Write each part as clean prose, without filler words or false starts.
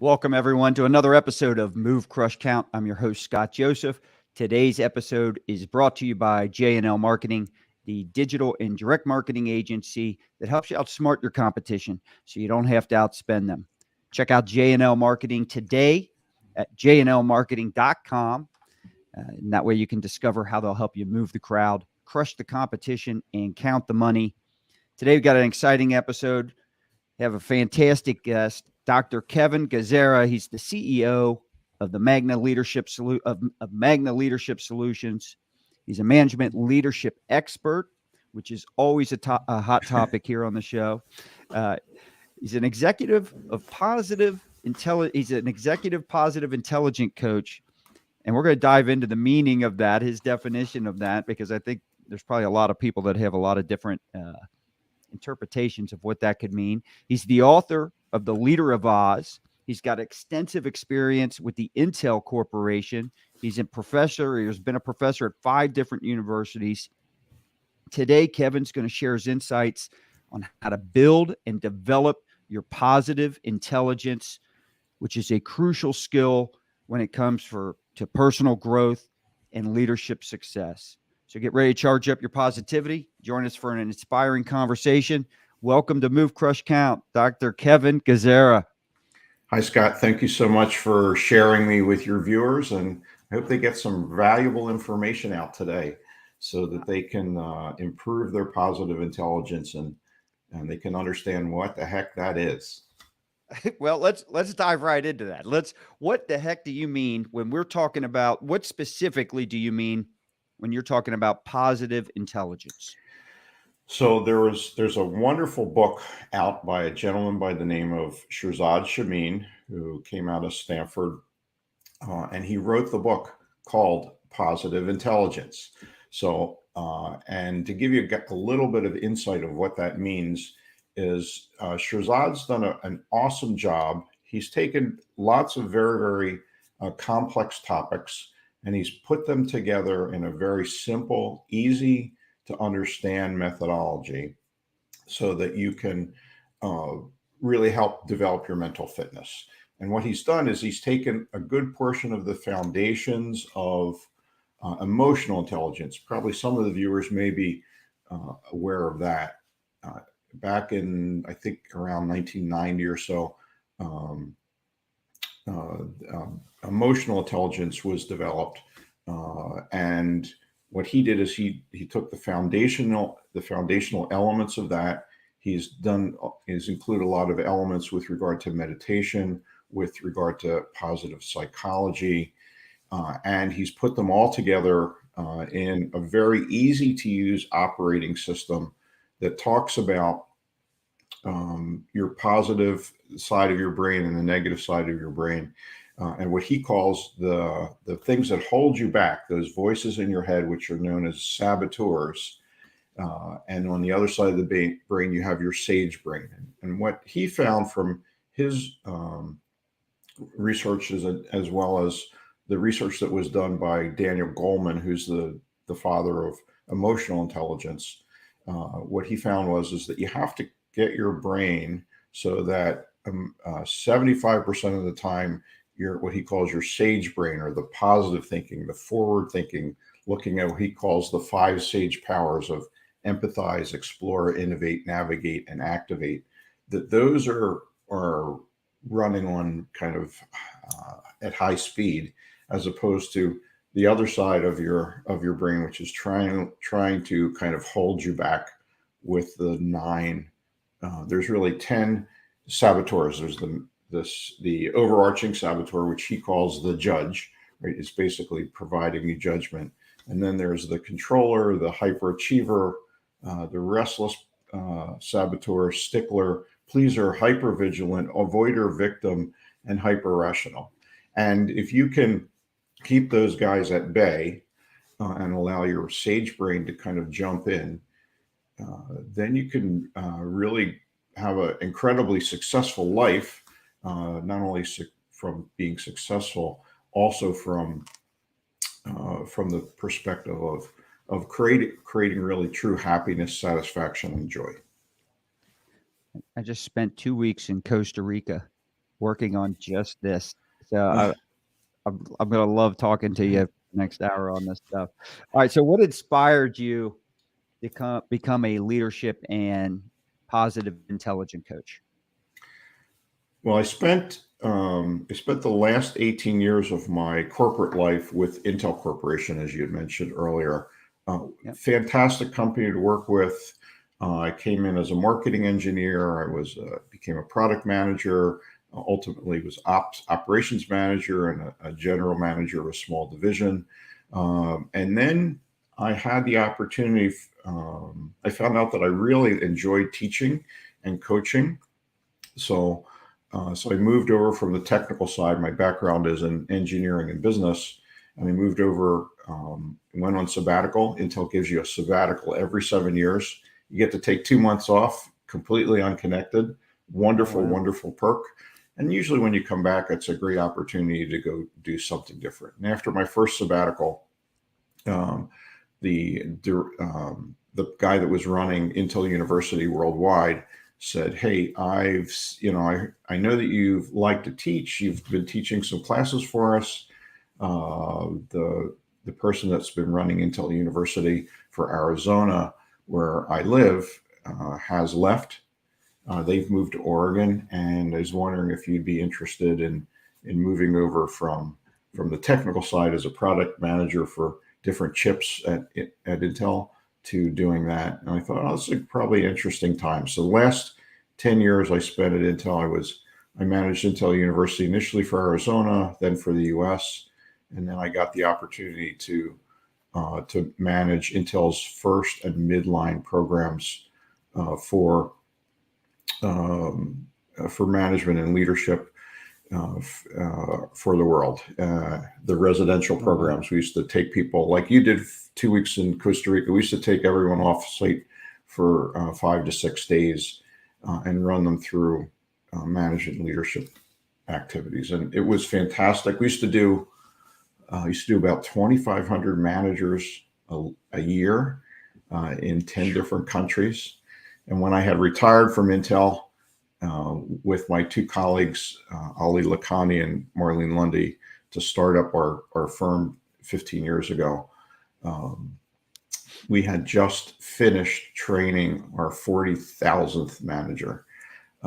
Welcome, everyone, to another episode of Move, Crush, Count. I'm your host, Scott Joseph. Today's episode is brought to you by J&L Marketing, the digital and direct marketing agency that helps you outsmart your competition so you don't have to outspend them. Check out J&L Marketing today at jnlmarketing.com. And that way you can discover how they'll help you move the crowd, crush the competition, and count the money. Today, we've got an exciting episode. We have a fantastic guest, Dr. Kevin Gazzara. He's the CEO of the Magna Magna Leadership Solutions. He's a management leadership expert, which is always a hot topic here on the show. He's an executive positive intelligent coach. And we're going to dive into the meaning of that, his definition of that, because I think there's probably a lot of people that have a lot of different interpretations of what that could mean. He's the author of The Leader of Oz. He's got extensive experience with the Intel Corporation. He's a professor. He's been a professor at 5 different universities. Today, Kevin's going to share his insights on how to build and develop your positive intelligence, which is a crucial skill when it comes to personal growth and leadership success. So get ready to charge up your positivity. Join us for an inspiring conversation. Welcome to Move, Crush, Count, Dr. Kevin Gazzara. Hi, Scott. Thank you so much for sharing me with your viewers, and I hope they get some valuable information out today so that they can improve their positive intelligence and they can understand what the heck that is. Well, let's dive right into that. What the heck do you mean when we're talking about, what specifically do you mean when you're talking about positive intelligence? So there's a wonderful book out by a gentleman by the name of Shirzad Chamine, who came out of Stanford, and he wrote the book called Positive Intelligence. So, and to give you a little bit of insight of what that means is Shirzad's done an awesome job. He's taken lots of very, very complex topics, and he's put them together in a very simple, easy to understand methodology so that you can really help develop your mental fitness. And what he's done is he's taken a good portion of the foundations of emotional intelligence. Probably some of the viewers may be aware of that. Back in, I think, around 1990 or so, emotional intelligence was developed, and what he did is he took the foundational elements of that. He's included a lot of elements with regard to meditation, with regard to positive psychology, and he's put them all together in a very easy to use operating system that talks about your positive side of your brain and the negative side of your brain. And what he calls the things that hold you back, those voices in your head, which are known as saboteurs. And on the other side of the brain, you have your sage brain. And what he found from his research, as well as the research that was done by Daniel Goleman, who's the father of emotional intelligence, what he found is that you have to get your brain so that 75% of the time, what he calls your sage brain, or the positive thinking, the forward thinking, looking at what he calls the 5 sage powers of empathize, explore, innovate, navigate, and activate, that those are running on kind of at high speed, as opposed to the other side of your brain, which is trying to kind of hold you back with the 9. There's really 10 saboteurs. There's the overarching saboteur, which he calls the judge, right? It's basically providing you judgment. And then there's the controller, the hyperachiever, the restless saboteur, stickler, pleaser, hypervigilant, avoider, victim, and hyperrational. And if you can keep those guys at bay and allow your sage brain to kind of jump in, then you can really have an incredibly successful life, not only from being successful, also from the perspective of creating really true happiness, satisfaction, and joy. I just spent 2 weeks in Costa Rica, working on just this. So I'm going to love talking to you next hour on this stuff. All right. So what inspired you to become a leadership and positive intelligent coach? Well, I spent the last 18 years of my corporate life with Intel Corporation, as you had mentioned earlier. Yep. Fantastic company to work with. I came in as a marketing engineer. I became a product manager. Ultimately, was operations manager and a general manager of a small division. And then I had the opportunity. I found out that I really enjoyed teaching and coaching. So I moved over from the technical side. My background is in engineering and business, and I moved over, went on sabbatical. Intel gives you a sabbatical every 7 years. You get to take 2 months off, completely unconnected. Wonderful, wonderful perk. And usually when you come back, it's a great opportunity to go do something different. And after my first sabbatical, the guy that was running Intel University worldwide said, "Hey, I know that you like to teach. You've been teaching some classes for us. The person that's been running Intel University for Arizona, where I live, has left. They've moved to Oregon, and is wondering if you'd be interested in moving over from the technical side as a product manager for different chips at Intel to doing that." And I thought, oh, this is probably an interesting time. So the last 10 years I spent at Intel, I managed Intel University initially for Arizona, then for the US. And then I got the opportunity to manage Intel's first and midline programs for management and leadership for the world. The residential programs, we used to take people like you did 2 weeks in Costa Rica. We used to take everyone off site for 5 to 6 days and run them through management and leadership activities. And it was fantastic. We used to do about 2,500 managers a year in 10 different countries. And when I had retired from Intel, with my 2 colleagues, Ali Lakhani and Marlene Lundy, to start up our firm 15 years ago, we had just finished training our 40,000th manager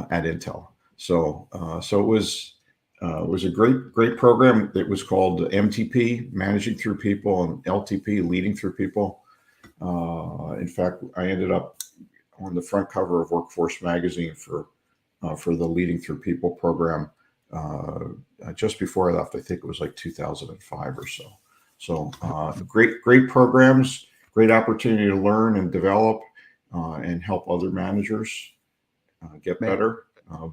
at Intel. So it was a great program. It was called MTP, Managing Through People, and LTP, Leading Through People. In fact, I ended up on the front cover of Workforce magazine for the Leading Through People program just before I left. I think it was like 2005 or so. So great programs, great opportunity to learn and develop and help other managers get better.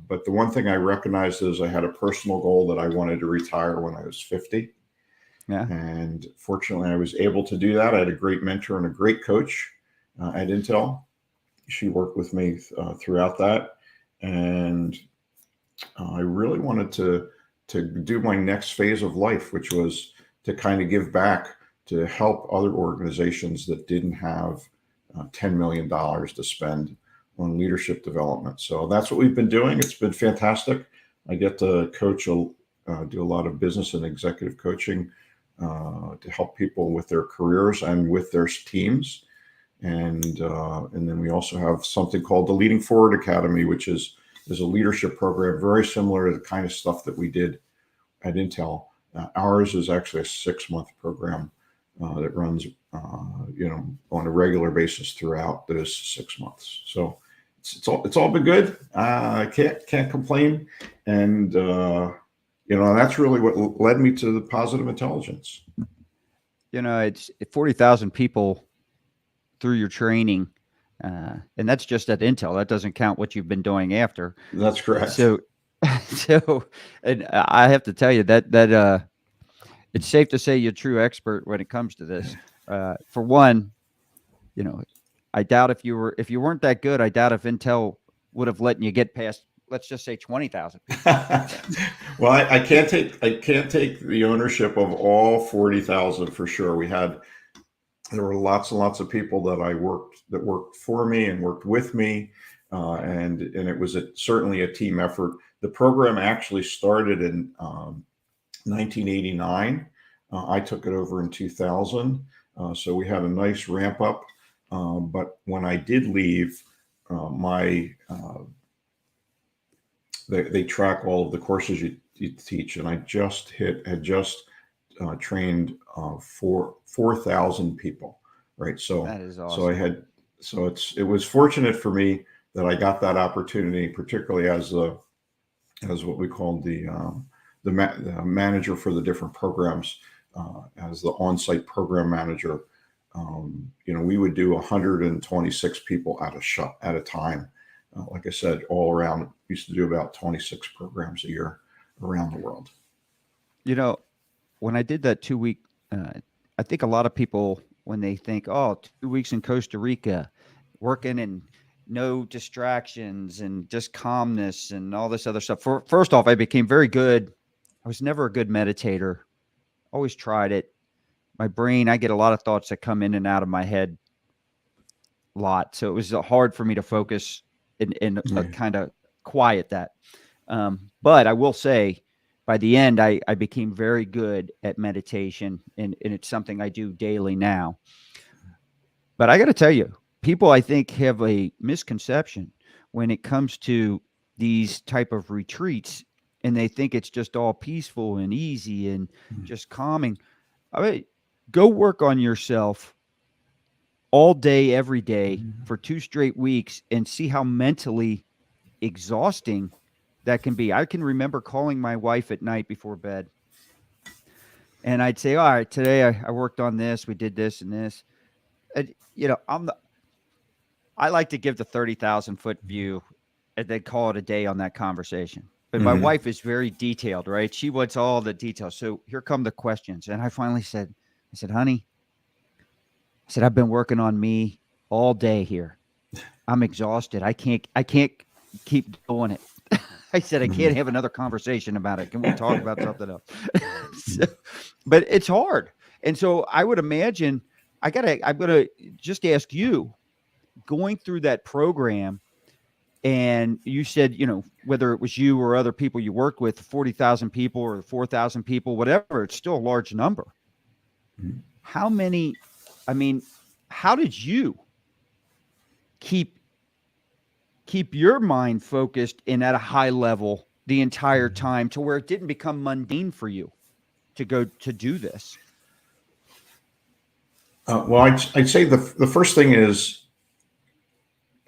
But the one thing I recognized is I had a personal goal that I wanted to retire when I was 50. Yeah. And fortunately, I was able to do that. I had a great mentor and a great coach at Intel. She worked with me throughout that. And I really wanted to do my next phase of life, which was to kind of give back, to help other organizations that didn't have $10 million to spend on leadership development. So that's what we've been doing. It's been fantastic. I get to coach, do a lot of business and executive coaching to help people with their careers and with their teams. And then we also have something called the Leading Forward Academy, which is a leadership program very similar to the kind of stuff that we did at Intel. Ours is actually a 6-month program that runs, on a regular basis throughout those 6 months. So it's all been good. I can't complain, and that's really what led me to the positive intelligence. It's 40,000 people through your training, and that's just at Intel. That doesn't count what you've been doing after. That's correct. So, and I have to tell you that it's safe to say you're a true expert when it comes to this. For one, I doubt if you weren't that good, I doubt if Intel would have let you get past, let's just say 20,000 people. Well, I can't take the ownership of all 40,000 for sure. There were lots and lots of people that worked for me and worked with me, and it was certainly a team effort The program actually started in 1989. I took it over in 2000. So we had a nice ramp up. But when I did leave, they track all of the courses you teach, and I had just trained 4,000 people, right? So That is awesome. it was fortunate for me that I got that opportunity, particularly as what we called the manager for the different programs, as the on-site program manager. We would do 126 people at a time. Like I said, all around, we used to do about 26 programs a year around the world. When I did that 2 week, I think a lot of people, when they think, oh, 2 weeks in Costa Rica, working and no distractions and just calmness and all this other stuff. First off, I became very good. I was never a good meditator. Always tried it. My brain, I get a lot of thoughts that come in and out of my head a lot. So it was hard for me to focus and kind of quiet that. But I will say, by the end, I became very good at meditation, and it's something I do daily now. But I got to tell you, people, I think, have a misconception when it comes to these type of retreats, and they think it's just all peaceful and easy and just calming. I mean, go work on yourself all day, every day for 2 straight weeks and see how mentally exhausting that can be. I can remember calling my wife at night before bed, and I'd say, all right, today I worked on this. We did this and this. And, I like to give the 30,000 foot view and then call it a day on that conversation. But my wife is very detailed, right? She wants all the details. So here come the questions. And I finally said, honey, I've been working on me all day here. I'm exhausted. I can't keep doing it. I said, I can't have another conversation about it. Can we talk about something else? But it's hard. And so I would imagine I'm going to just ask you, going through that program, and you said, whether it was you or other people you worked with, 40,000 people or 4,000 people, whatever, it's still a large number. How did you keep your mind focused and at a high level the entire time to where it didn't become mundane for you to go to do this? Well, I'd say the first thing is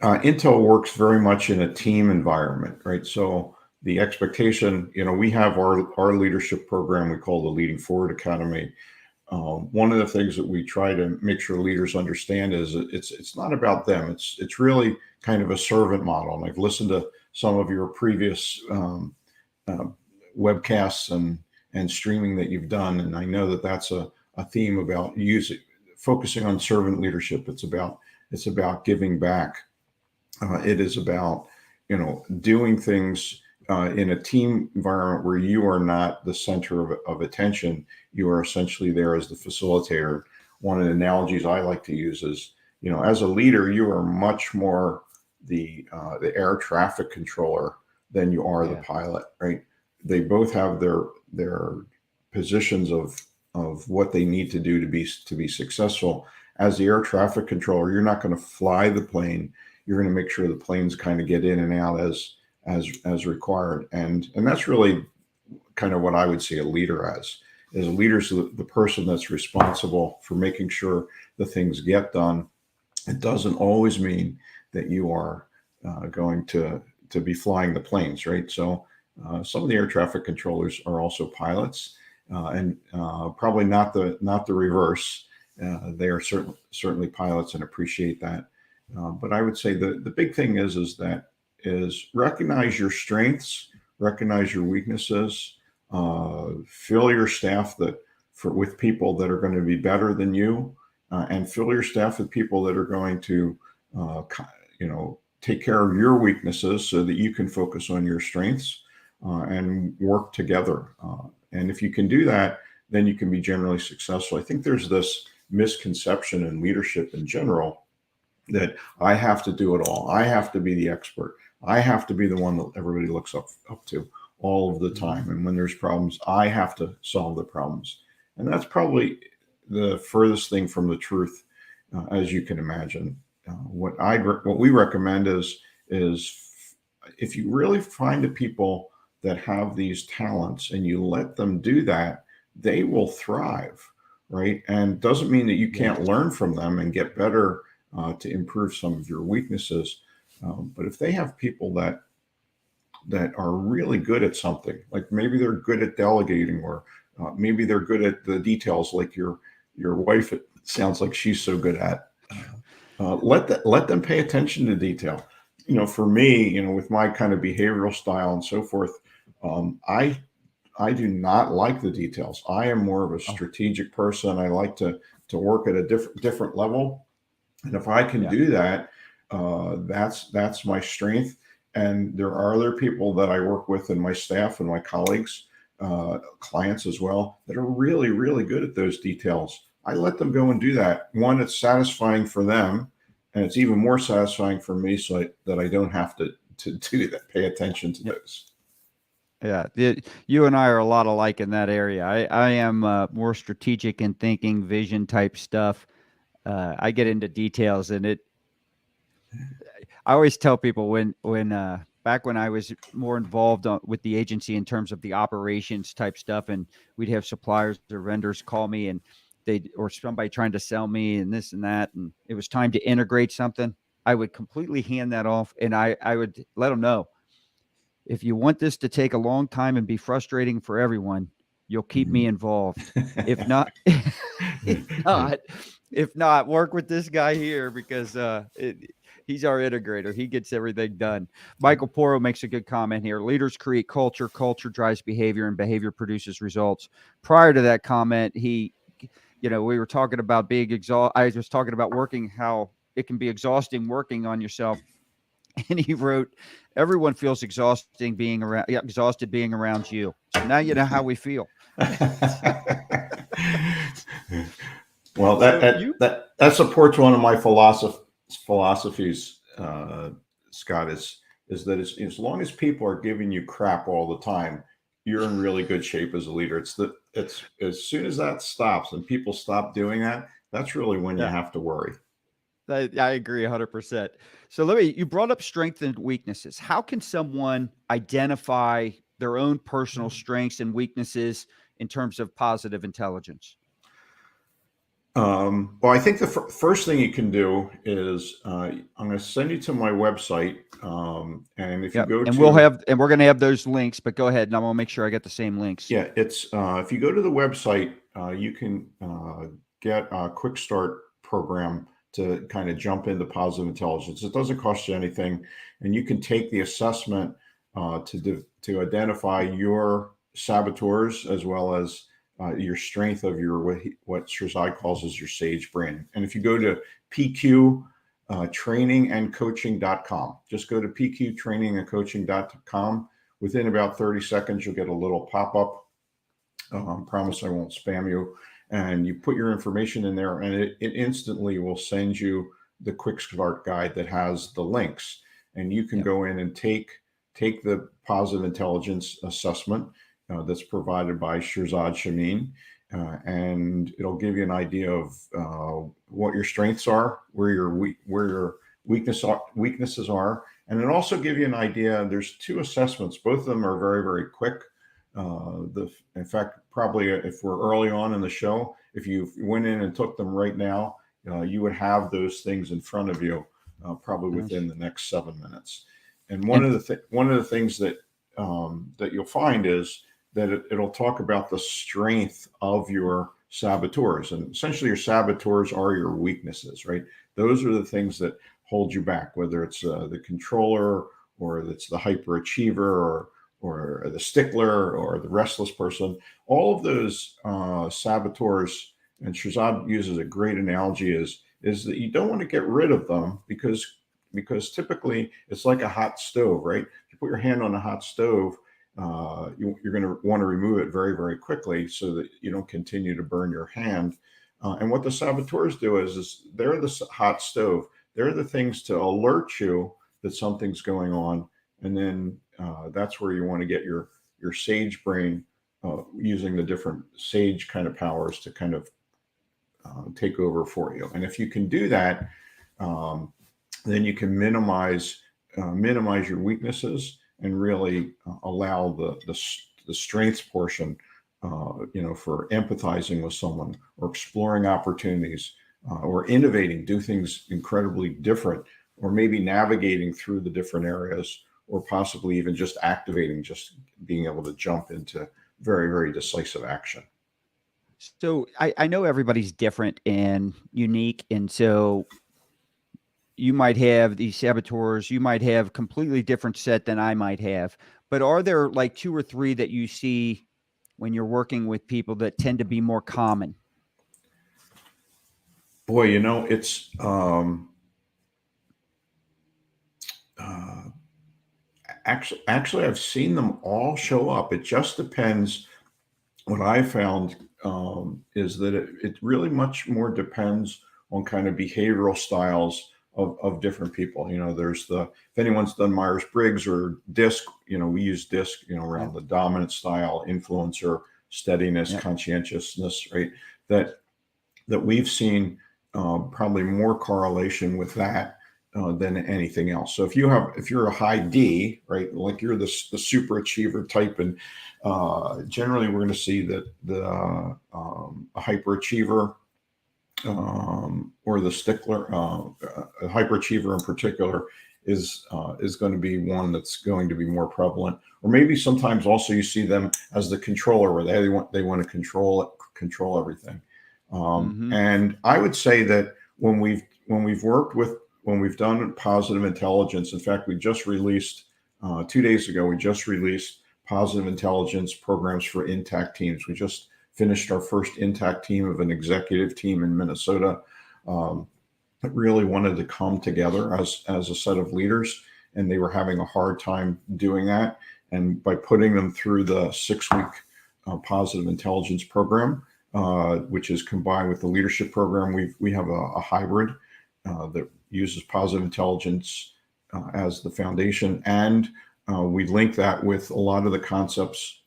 Intel works very much in a team environment, right? So the expectation, we have our leadership program we call the Leading Forward Academy. One of the things that we try to make sure leaders understand is it's not about them. It's really kind of a servant model. And I've listened to some of your previous webcasts and streaming that you've done, and I know that that's a theme about focusing on servant leadership. It's about giving back. It is about doing things in a team environment where you are not the center of attention. You are essentially there as the facilitator. One of the analogies I like to use is, as a leader, you are much more the air traffic controller than you are the pilot, right? They both have their positions of what they need to do to be successful. As the air traffic controller, you're not going to fly the plane. You're going to make sure the planes kind of get in and out as required. And that's really kind of what I would see a leader as. As a leader is the person that's responsible for making sure the things get done. It doesn't always mean that you are going to be flying the planes, right? So some of the air traffic controllers are also pilots, and probably not the reverse. They are certainly pilots and appreciate that. But I would say the big thing is recognize your strengths, recognize your weaknesses, fill your staff with people that are going to be better than you, and fill your staff with people that are going to, take care of your weaknesses so that you can focus on your strengths and work together. And if you can do that, then you can be generally successful. I think there's this misconception in leadership in general that I have to do it all. I have to be the expert. I have to be the one that everybody looks up to all of the time. And when there's problems, I have to solve the problems. And that's probably the furthest thing from the truth, as you can imagine. What we recommend is if you really find the people that have these talents and you let them do that, they will thrive, right? And doesn't mean that you can't learn from them and get better to improve some of your weaknesses. But if they have people that are really good at something, like maybe they're good at delegating, or maybe they're good at the details, like your wife, it sounds like she's so good at. Let them pay attention to detail. For me, with my kind of behavioral style and so forth, I do not like the details. I am more of a strategic person. I like to work at a different level, and if I can do that, that's my strength. And there are other people that I work with in my staff and my colleagues, clients as well, that are really, really good at those details. I let them go and do that. One, it's satisfying for them, and it's even more satisfying for me, so that I don't have to do that, pay attention to those. Yeah, you and I are a lot alike in that area. I am more strategic in thinking, vision type stuff. I get into details, and I always tell people when back when I was more involved with the agency in terms of the operations type stuff, and we'd have suppliers or vendors call me, and or somebody trying to sell me and this and that, and it was time to integrate something, I would completely hand that off, and I would let them know, if you want this to take a long time and be frustrating for everyone, you'll keep me involved. If not, if not, work with this guy here, because he's our integrator. He gets everything done. Michael Porro makes a good comment here. Leaders create culture. Culture drives behavior, and behavior produces results. Prior to that comment, we were talking about being exhausted. I was talking about how it can be exhausting working on yourself. And he wrote, everyone feels exhausted being around you. So now you know how we feel. Well, that supports one of my philosophies, Scott, is that as long as people are giving you crap all the time, you're in really good shape as a leader. It's as soon as that stops and people stop doing that, that's really when you have to worry. I agree 100%. So you brought up strengths and weaknesses. How can someone identify their own personal strengths and weaknesses in terms of positive intelligence? Well, I think the first thing you can do is I'm going to send you to my website, and if you go and to, we're going to have those links, but go ahead, and I'm going to make sure I get the same links. Yeah, it's if you go to the website, you can get a quick start program to kind of jump into positive intelligence. It doesn't cost you anything, and you can take the assessment to identify your saboteurs, as well as your strength of what Shirzad calls as your sage brain. And if you go to PQ trainingandcoaching.com, just go to pqtrainingandcoaching.com. Within about 30 seconds, you'll get a little pop-up. Promise I won't spam you. And you put your information in there, and it instantly will send you the quick start guide that has the links. And you can go in and take the positive intelligence assessment that's provided by Shirzad Chamine, and it'll give you an idea of what your strengths are, where your weaknesses are, and it also give you an idea. There's 2 assessments. Both of them are very, very quick. In fact, probably if we're early on in the show, if you went in and took them right now, you would have those things in front of you probably within the next 7 minutes. And one of the things that you'll find is that it'll talk about the strength of your saboteurs, and essentially your saboteurs are your weaknesses, right? Those are the things that hold you back, whether it's the controller, or it's the hyperachiever, or the stickler, or the restless person. All of those saboteurs, and Shirzad uses a great analogy, is that you don't want to get rid of them, because typically it's like a hot stove, right? If you put your hand on a hot stove, you're going to want to remove it very, very quickly so that you don't continue to burn your hand. And what the saboteurs do is they're the hot stove. They're the things to alert you that something's going on, And then that's where you want to get your sage brain, using the different sage kind of powers to kind of take over for you. And if you can do that, then you can minimize your weaknesses and really allow the strengths portion, for empathizing with someone or exploring opportunities, or innovating, do things incredibly different, or maybe navigating through the different areas, or possibly even just activating, just being able to jump into very, very decisive action. So I know everybody's different and unique. And so you might have these saboteurs, you might have completely different set than I might have. But are there like 2 or 3 that you see when you're working with people that tend to be more common? Boy, it's uh, actually I've seen them all show up. It just depends. What I found is that it really much more depends on kind of behavioral styles of different people. There's if anyone's done Myers-Briggs or DISC, we use DISC, around the dominant style, influencer, steadiness, conscientiousness, right? That we've seen probably more correlation with that than anything else. So if you're a high D, right, like you're the super achiever type, and generally we're going to see that a hyperachiever, or the stickler, a hyperachiever in particular, is going to be one that's going to be more prevalent. Or maybe sometimes also you see them as the controller, where they want to control everything. And I would say that when we've done positive intelligence, in fact, we just released 2 days ago, we just released positive intelligence programs for intact teams. We just finished our first intact team of an executive team in Minnesota that really wanted to come together as a set of leaders, and they were having a hard time doing that. And by putting them through the 6-week positive intelligence program, which is combined with the leadership program, we have a hybrid that uses positive intelligence as the foundation, and we link that with a lot of the concepts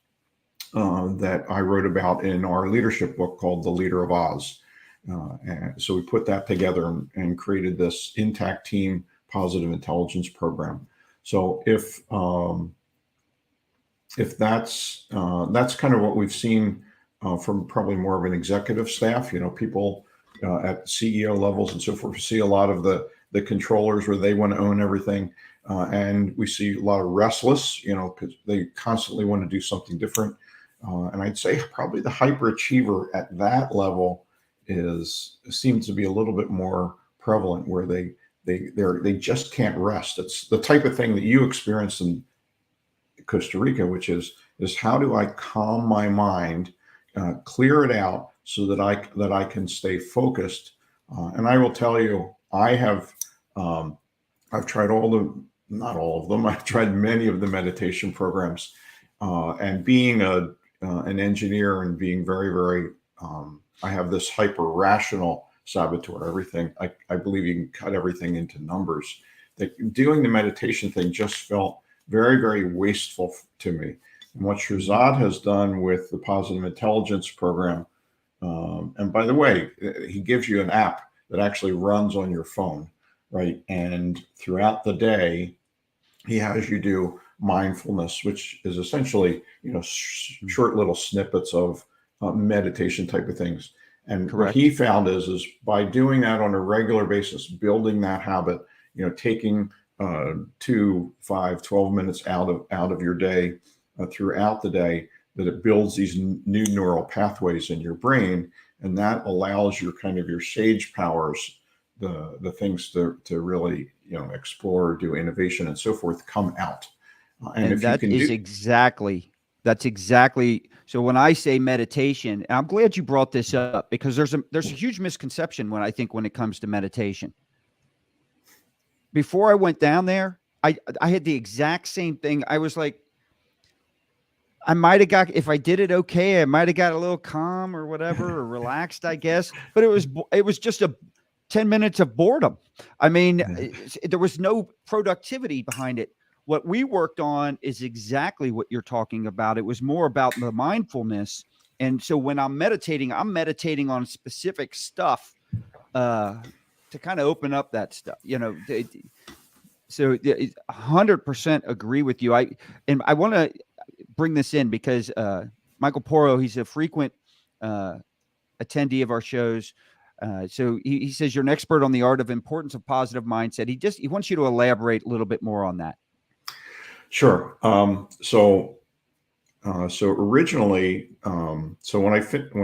that I wrote about in our leadership book called The Leader of Oz. And so we put that together and created this intact team positive intelligence program. So if that's kind of what we've seen from probably more of an executive staff, people at CEO levels and so forth, we see a lot of the controllers where they want to own everything. And we see a lot of restless, because they constantly want to do something different. And I'd say probably the hyperachiever at that level seems to be a little bit more prevalent, where they just can't rest. It's the type of thing that you experienced in Costa Rica, which is how do I calm my mind, clear it out so that I can stay focused. And I will tell you, I've tried not all of them. I've tried many of the meditation programs, and being an engineer and being very, very, I have this hyper rational saboteur. Everything, I believe you can cut everything into numbers. That doing the meditation thing just felt very, very wasteful to me. And what Shahzad has done with the positive intelligence program, and by the way, he gives you an app that actually runs on your phone, right? And throughout the day, he has you do mindfulness, which is essentially, short little snippets of meditation type of things. And Correct. What he found is by doing that on a regular basis, building that habit, taking 2, 5, 12 minutes out of your day throughout the day, that it builds these new neural pathways in your brain, and that allows your sage powers, the things to really explore, do innovation, and so forth, come out. And if that is that's exactly. So when I say meditation, and I'm glad you brought this up, because there's a huge misconception when it comes to meditation. Before I went down there, I had the exact same thing. I was like, I might have got, if I did it okay, I might have got a little calm or whatever, or relaxed, I guess. But it was just 10 minutes of boredom. I mean, there was no productivity behind it. What we worked on is exactly what you're talking about. It was more about the mindfulness. And so when I'm meditating on specific stuff to kind of open up that stuff, so 100% agree with you. I want to bring this in because Michael Porro, he's a frequent attendee of our shows. So he says you're an expert on the art of importance of positive mindset. He wants you to elaborate a little bit more on that. Sure. So originally, so when I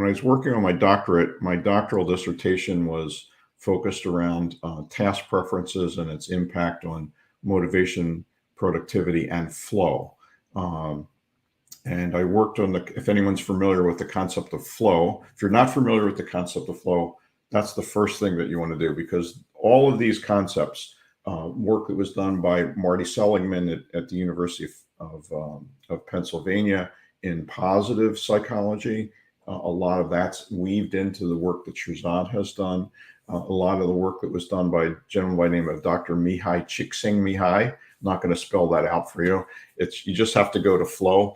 was working on my doctorate, my doctoral dissertation was focused around task preferences and its impact on motivation, productivity, and flow. And I worked on if anyone's familiar with the concept of flow. If you're not familiar with the concept of flow, that's the first thing that you want to do, because all of these concepts, work that was done by Marty Seligman at the University of Pennsylvania in positive psychology, a lot of that's weaved into the work that Shahzad has done. A lot of the work that was done by a gentleman by the name of Dr. Mihai Csikszentmihalyi. I'm not going to spell that out for you. You just have to go to Flow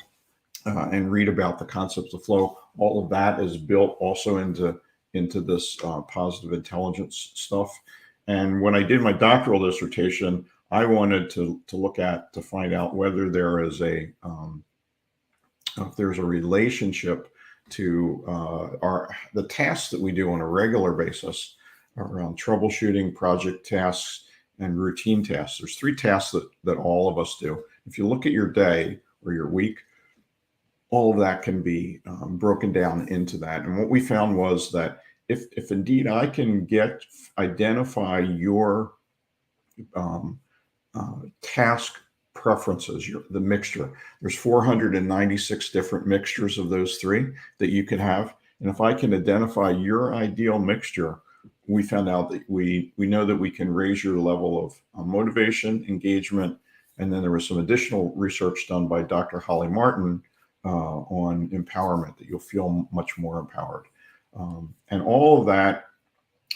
and read about the concepts of flow. All of that is built also into this positive intelligence stuff. And when I did my doctoral dissertation, I wanted to find out whether there is if there's a relationship to the tasks that we do on a regular basis around troubleshooting, project tasks, and routine tasks. There's 3 tasks that all of us do. If you look at your day or your week, all of that can be broken down into that. And what we found was that if indeed I can identify your task preferences, the mixture, there's 496 different mixtures of those 3 that you can have. And if I can identify your ideal mixture, we found out that we know that we can raise your level of motivation, engagement. And then there was some additional research done by Dr. Holly Martin on empowerment, that you'll feel much more empowered. And all of that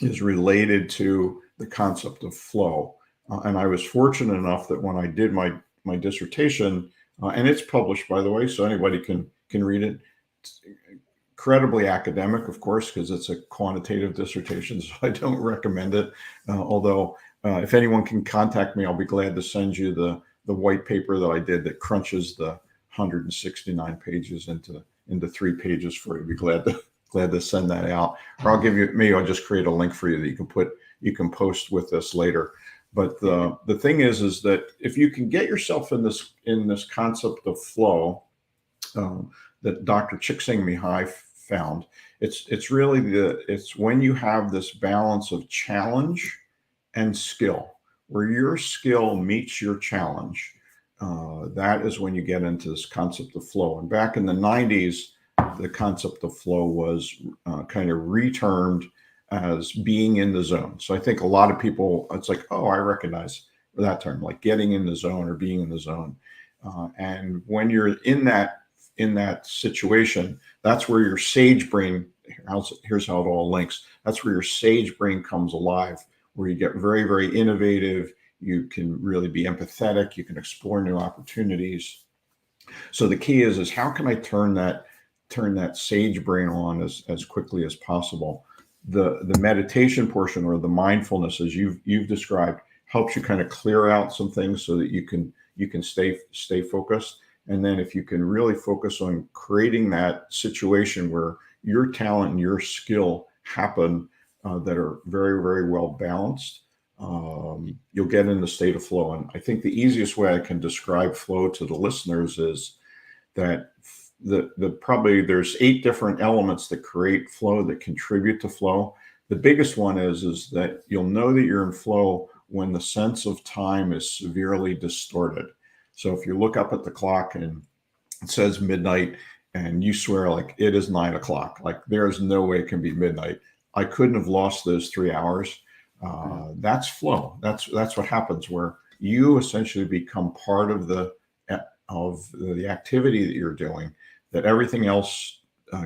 is related to the concept of flow. And I was fortunate enough that when I did my dissertation, and it's published, by the way, so anybody can read it. It's incredibly academic, of course, because it's a quantitative dissertation, so I don't recommend it. Although if anyone can contact me, I'll be glad to send you the white paper that I did that crunches the 169 pages into 3 pages for you. I'd be glad to send that out. Or I'll just create a link for you that you can post with this later. But the thing is that if you can get yourself in this concept of flow that Dr. Csikszentmihalyi found, it's really it's when you have this balance of challenge and skill, where your skill meets your challenge. That is when you get into this concept of flow. And back in the 90s, the concept of flow was kind of returned as being in the zone. So I think a lot of people, it's like, oh, I recognize that term, like getting in the zone or being in the zone. And when you're in that situation, that's where your sage brain, here's how it all links. That's where your sage brain comes alive, where you get very, very innovative. You can really be empathetic. You can explore new opportunities. So the key is how can I turn that sage brain on as quickly as possible? The meditation portion, or the mindfulness, as you've described, helps you kind of clear out some things so that you can stay focused. And then if you can really focus on creating that situation where your talent and your skill happen that are very, very well balanced, you'll get in the state of flow. And I think the easiest way I can describe flow to the listeners is that probably there's 8 different elements that create flow, that contribute to flow. The biggest one is that you'll know that you're in flow when the sense of time is severely distorted. So if you look up at the clock and it says midnight and you swear like it is 9 o'clock, like there is no way it can be midnight. I couldn't have lost those 3 hours. That's flow. That's what happens, where you essentially become part of the activity that you're doing, that everything else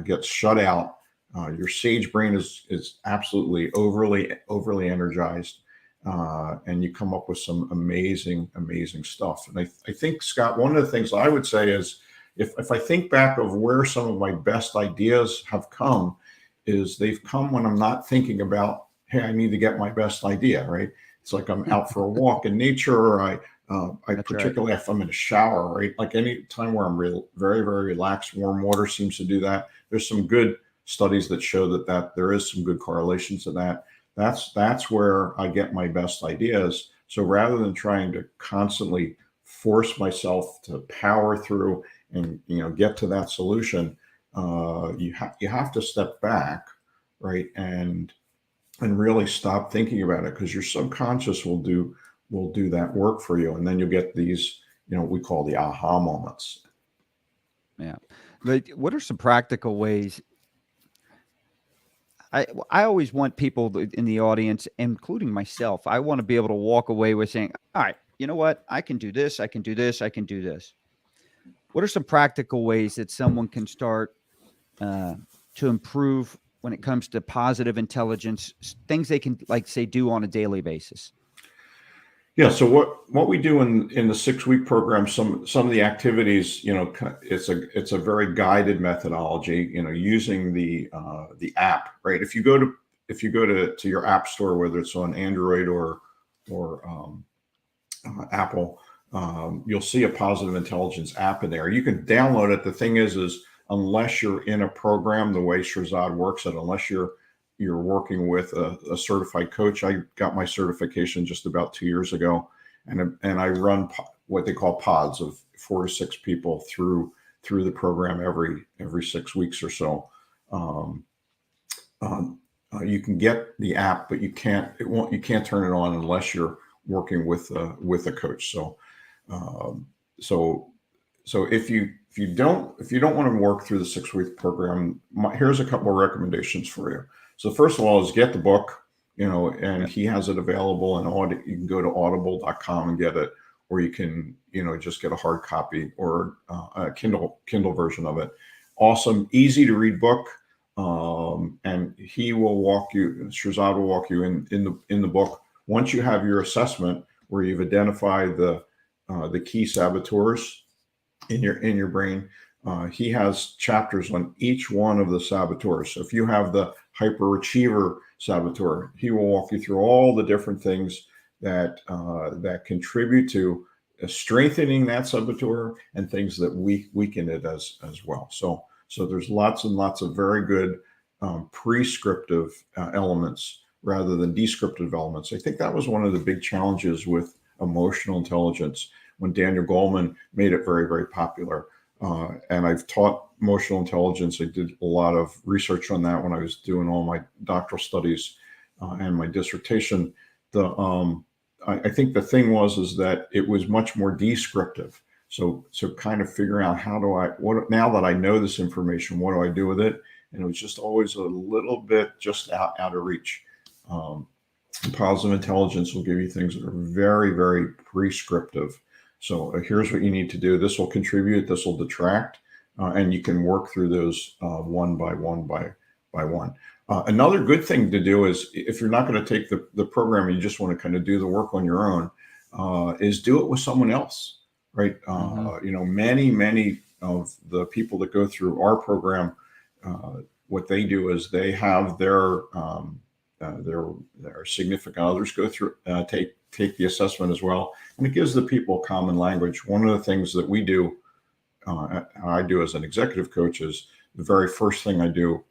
gets shut out. Your sage brain is absolutely overly energized. and you come up with some amazing, amazing stuff. And I think, Scott, one of the things I would say is if I think back of where some of my best ideas have come, is they've come when I'm not thinking about, hey, I need to get my best idea, right? It's like I'm out for a walk in nature, or I particularly if I'm in a shower, right? Like any time where I'm very, very relaxed, warm water seems to do that. There's some good studies that show that there is some good correlations to that. That's where I get my best ideas. So rather than trying to constantly force myself to power through and get to that solution, you have to step back, right, and really stop thinking about it, because your subconscious will do that work for you, and then you'll get these we call the aha moments. Yeah, but what are some practical ways? I always want people in the audience, including myself, I want to be able to walk away with saying, all right, you know what? I can do this. I can do this. I can do this. What are some practical ways that someone can start to improve when it comes to positive intelligence, things they can, like, say, do on a daily basis? Yeah. So what we do in the 6-week program, some of the activities, it's a very guided methodology, using the app, right? If you go to your app store, whether it's on Android or Apple, you'll see a positive intelligence app in there. You can download it. The thing is unless you're in a program, the way Shirzad works it, unless you're working with a certified coach. I got my certification just about 2 years ago, and I run what they call pods of 4 to 6 people through the program every 6 weeks or so. You can get the app, but you can't turn it on unless you're working with a coach. So if you don't want to work through the 6-week program, here's a couple of recommendations for you. So first of all is get the book, and he has it available, and you can go to audible.com and get it, or you can, just get a hard copy or a Kindle version of it. Awesome, easy to read book. And he will Shirzad will walk you in the book. Once you have your assessment where you've identified the key saboteurs in your brain, he has chapters on each one of the saboteurs. So if you have the hyperachiever saboteur, he will walk you through all the different things that contribute to strengthening that saboteur, and things that weaken it as well. So there's lots and lots of very good prescriptive elements rather than descriptive elements. I think that was one of the big challenges with emotional intelligence when Daniel Goleman made it very, very popular. And I've taught emotional intelligence. I did a lot of research on that when I was doing all my doctoral studies and my dissertation. I think the thing was that it was much more descriptive. So kind of figuring out now that I know this information, what do I do with it? And it was just always a little bit just out of reach. Positive intelligence will give you things that are very, very prescriptive. So here's what you need to do. This will contribute, this will detract, and you can work through those one by one. Another good thing to do is, if you're not going to take the program and you just want to kind of do the work on your own, is do it with someone else, right? Many of the people that go through our program, what they do is they have their significant others go through, take the assessment as well, and it gives the people common language. One of the things that we do, I do as an executive coach, is the very first thing I do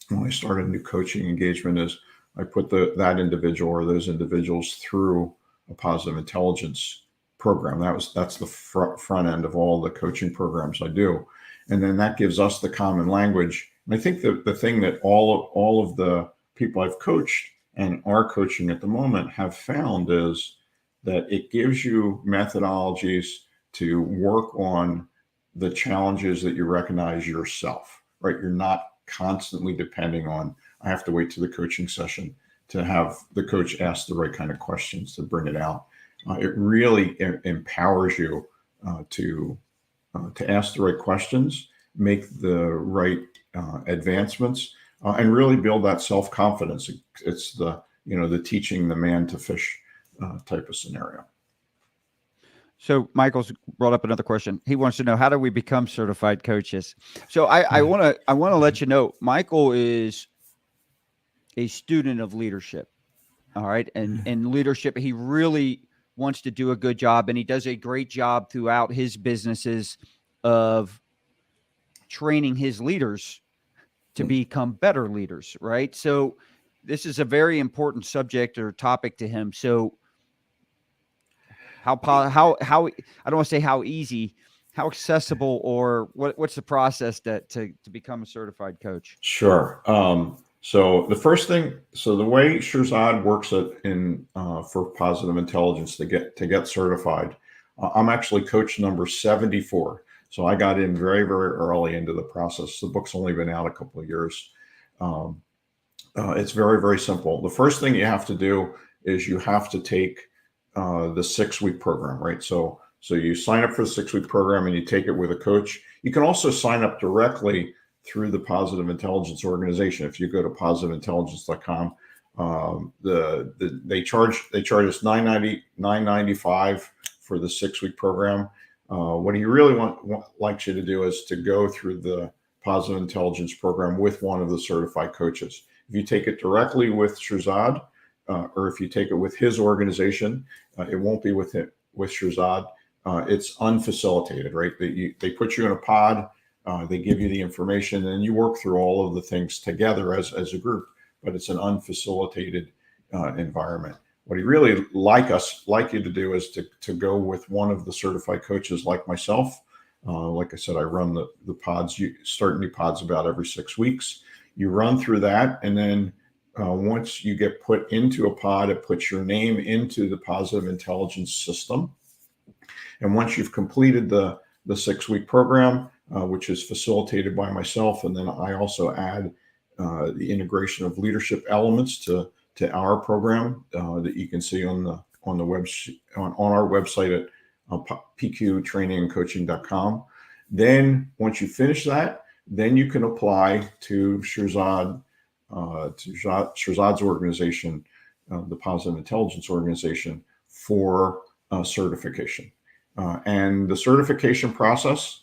when I start a new coaching engagement is I put that individual or those individuals through a positive intelligence program. That's the front end of all the coaching programs I do, and then that gives us the common language. And I think the thing that all of the people I've coached and are coaching at the moment have found is that it gives you methodologies to work on the challenges that you recognize yourself, right? You're not constantly depending on, I have to wait to the coaching session to have the coach ask the right kind of questions to bring it out. It really empowers you to ask the right questions, make the right advancements, and really build that self-confidence. It's the teaching the man to fish type of scenario. So Michael's brought up another question. He wants to know, how do we become certified coaches? So I want to let you know, Michael is a student of leadership. All right. And leadership, he really wants to do a good job, and he does a great job throughout his businesses of training his leaders to become better leaders. Right. So this is a very important subject or topic to him. So how I don't want to say how easy, how accessible, or what's the process to become a certified coach? Sure. So the first thing, the way Shirzad works for positive intelligence to get certified, I'm actually coach number 74. So I got in very, very early into the process. The book's only been out a couple of years. It's very, very simple. The first thing you have to do is you have to take the 6-week program, right? So you sign up for the 6-week program and you take it with a coach. You can also sign up directly through the Positive Intelligence organization. If you go to positiveintelligence.com, they charge us $9.95 for the 6-week program. What he really likes you to do is to go through the Positive Intelligence program with one of the certified coaches. If you take it directly with Shirzad, or if you take it with his organization, it won't be with Shirzad. It's unfacilitated, right? They put you in a pod, they give you the information, and you work through all of the things together as a group, but it's an unfacilitated environment. What he really like you to do is to go with one of the certified coaches like myself. Like I said, I run the pods. You start new pods about every 6 weeks. You run through that, and then once you get put into a pod, it puts your name into the Positive Intelligence system. And once you've completed the 6-week program, which is facilitated by myself, and then I also add the integration of leadership elements to our program that you can see on our website at pqtrainingandcoaching.com. Then once you finish that, then you can apply to Shirzad's organization, the Positive Intelligence organization, for certification. And the certification process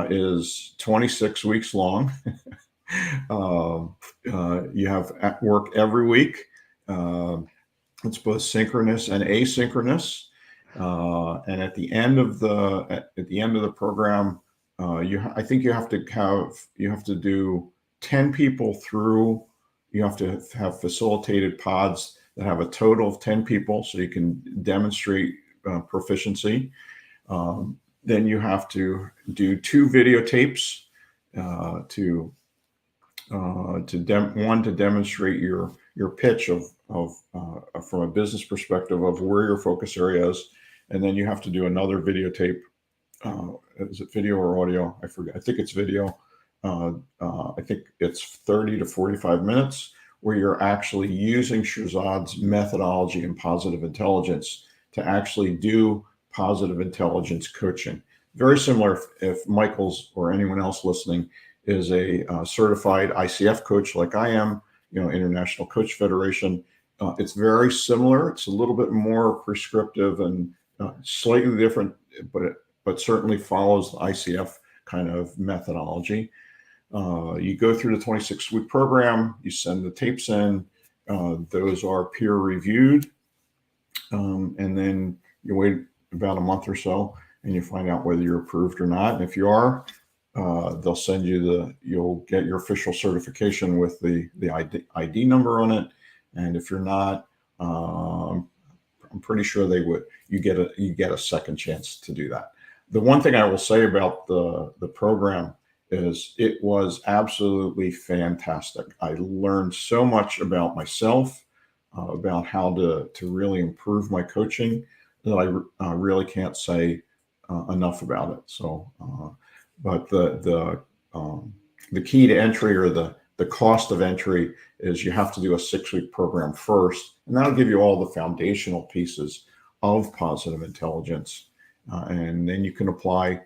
is 26 weeks long. You have work every week. It's both synchronous and asynchronous. And at the end of the program, I think you have to do 10 people through. You have to have facilitated pods that have a total of 10 people, so you can demonstrate proficiency. Then you have to do 2 videotapes to demonstrate your pitch from a business perspective of where your focus area is, and then you have to do another videotape. Is it video or audio? I forget. I think it's video. I think it's 30 to 45 minutes where you're actually using Shirzad's methodology in positive intelligence to actually do positive intelligence coaching. Very similar if Michael's or anyone else listening is a certified ICF coach like I am, International Coach Federation. It's very similar. It's a little bit more prescriptive and slightly different, but certainly follows the ICF kind of methodology. You go through the 26-week program, you send the tapes in, those are peer reviewed, and then you wait about a month or so and you find out whether you're approved or not. And if you are, they'll send you'll get your official certification with the ID number on it. And if you're not, I'm pretty sure you get a second chance to do that. The one thing I will say about the program is it was absolutely fantastic. I learned so much about myself, about how to really improve my coaching, that I really can't say enough about it. So, but the key to entry, or the cost of entry, is you have to do a 6-week program first, and that'll give you all the foundational pieces of positive intelligence, and then you can apply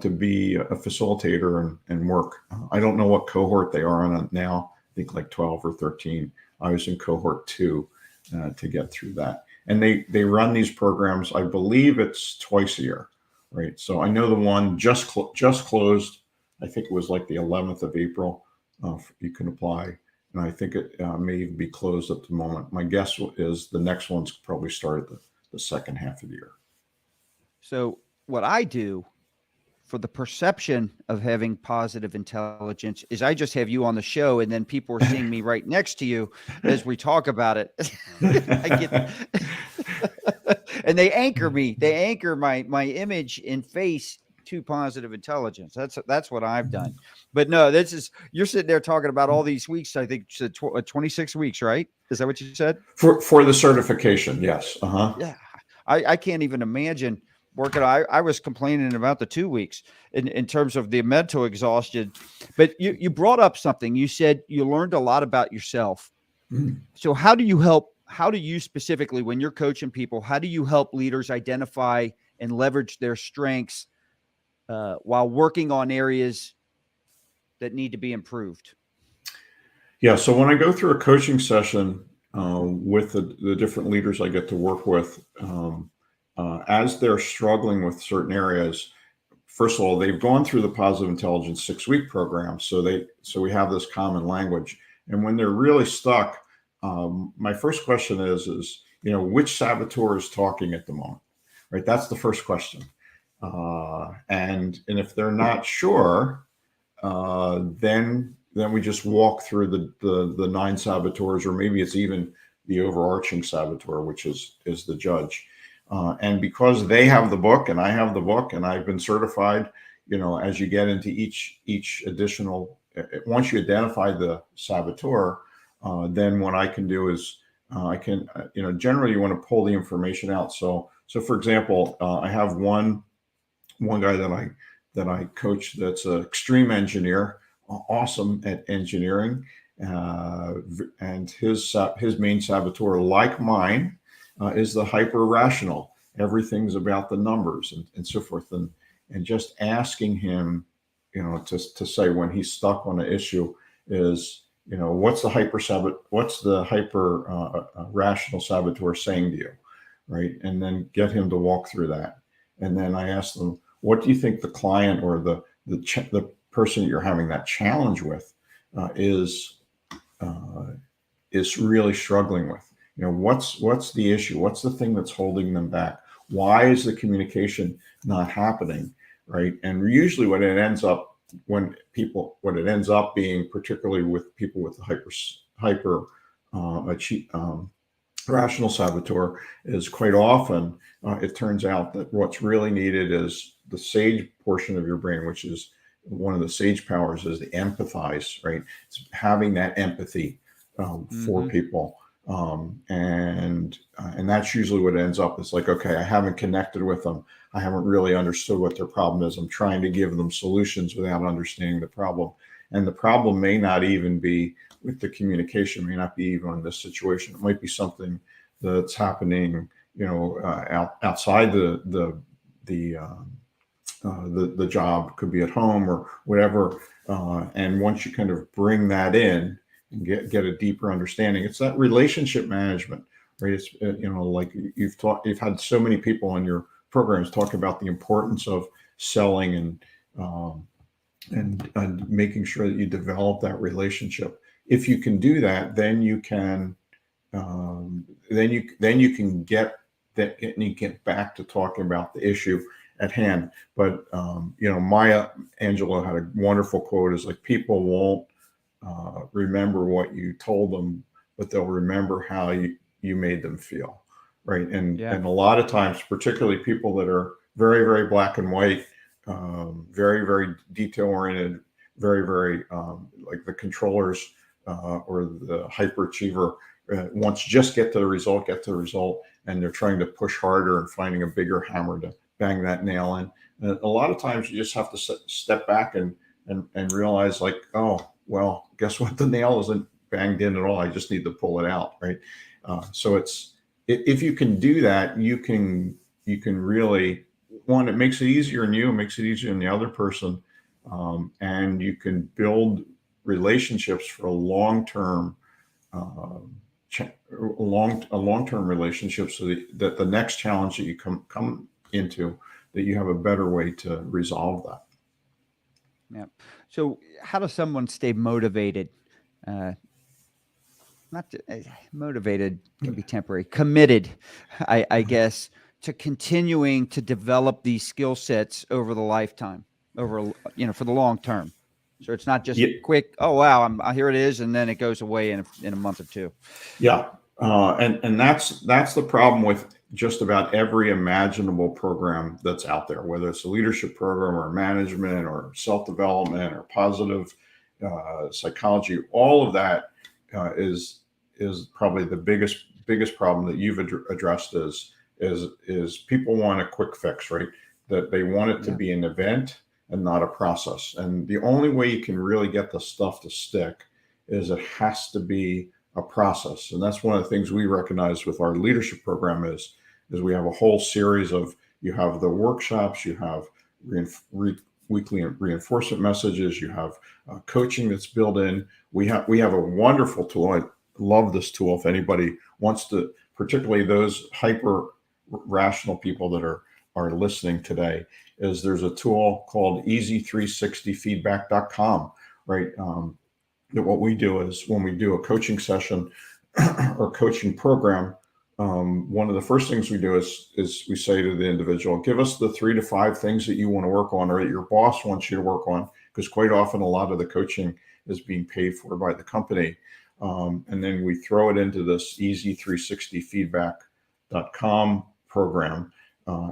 to be a facilitator and work. I don't know what cohort they are on now. I think like 12 or 13. I was in cohort 2 to get through that. and they run these programs. I believe it's twice a year, right? So I know the one just closed. I think it was like the 11th of April. You can apply, and I think it may even be closed at the moment. My guess is the next one's probably started the second half of the year. So what I do for the perception of having positive intelligence is I just have you on the show, and then people are seeing me right next to you as we talk about it. I get, and they anchor me. They anchor my image and face to positive intelligence. That's what I've done. But no, you're sitting there talking about all these weeks. I think you said 26 weeks, right? Is that what you said? For the certification, yes. Yeah, I can't even imagine working. I was complaining about the 2 weeks in terms of the mental exhaustion. But you brought up something. You said you learned a lot about yourself. Mm. So how do you specifically, when you're coaching people, how do you help leaders identify and leverage their strengths while working on areas that need to be improved? Yeah. So when I go through a coaching session with the different leaders I get to work with, as they're struggling with certain areas, first of all, they've gone through the Positive Intelligence 6-week program, so we have this common language. And when they're really stuck, my first question is which saboteur is talking at the moment, right? That's the first question. And if they're not sure, then we just walk through the 9 saboteurs, or maybe it's even the overarching saboteur, which is the judge. And because they have the book and I have the book and I've been certified, as you get into each additional, once you identify the saboteur, then what I can do is I can, generally you want to pull the information out. So for example, I have one guy that I coach that's an extreme engineer, awesome at engineering, and his main saboteur, like mine, is the hyper rational. Everything's about the numbers and so forth, and just asking him, to say when he's stuck on an issue is, what's the hyper rational saboteur saying to you, right? And then get him to walk through that, and then I ask them, what do you think the client or the person you're having that challenge with is really struggling with? What's the issue? What's the thing that's holding them back? Why is the communication not happening, right? And usually what it ends up being, particularly with people with the hyper rational saboteur, is quite often it turns out that what's really needed is the sage portion of your brain, which is one of the sage powers, is the empathize, right? It's having that empathy for people. And that's usually what ends up. It's like, okay, I haven't connected with them. I haven't really understood what their problem is. I'm trying to give them solutions without understanding the problem. And the problem may not even be with the communication, may not be even in this situation. It might be something that's happening, outside the job. Could be at home or whatever. And once you kind of bring that in and get a deeper understanding, it's that relationship management, right? It's like you've had so many people on your programs talk about the importance of selling and making sure that you develop that relationship. If you can do that, then you can get back to talking about the issue at hand. But Maya Angelou had a wonderful quote: "Is like, people won't remember what you told them, but they'll remember how you made them feel." Right. And a lot of times, particularly people that are very, very black and white, very, very detail oriented, very, very like the controllers or the hyperachiever, wants to just get to the result, and they're trying to push harder and finding a bigger hammer to bang that nail in. And a lot of times you just have to step back and realize, like, oh, well, guess what? The nail isn't banged in at all. I just need to pull it out, right? So if you can do that, you can really, one, it makes it easier on you, it makes it easier on the other person, and you can build relationships for a long-term long-term relationship, so that the next challenge that you come into, that you have a better way to resolve that. Yeah. So how does someone stay motivated? Not to, motivated can be temporary, committed, I guess, to continuing to develop these skill sets over the lifetime, for the long term. So it's not just quick. Oh wow, here it is, and then it goes away in a month or two. Yeah, and that's the problem with just about every imaginable program that's out there, whether it's a leadership program or management or self-development or positive psychology. All of that is probably the biggest problem that you've addressed is people want a quick fix, right? That they want it to be an event and not a process. And the only way you can really get the stuff to stick is it has to be a process. And that's one of the things we recognize with our leadership program is we have a whole series of, you have the workshops, you have weekly reinforcement messages, you have coaching that's built in. We have a wonderful tool. I love this tool. If anybody wants to, particularly those hyper rational people that are listening today, is there's a tool called easy360feedback.com, right? That what we do is when we do a coaching session or coaching program, one of the first things we do is we say to the individual, give us the 3 to 5 things that you want to work on or that your boss wants you to work on, because quite often a lot of the coaching is being paid for by the company. And then we throw it into this easy360feedback.com program.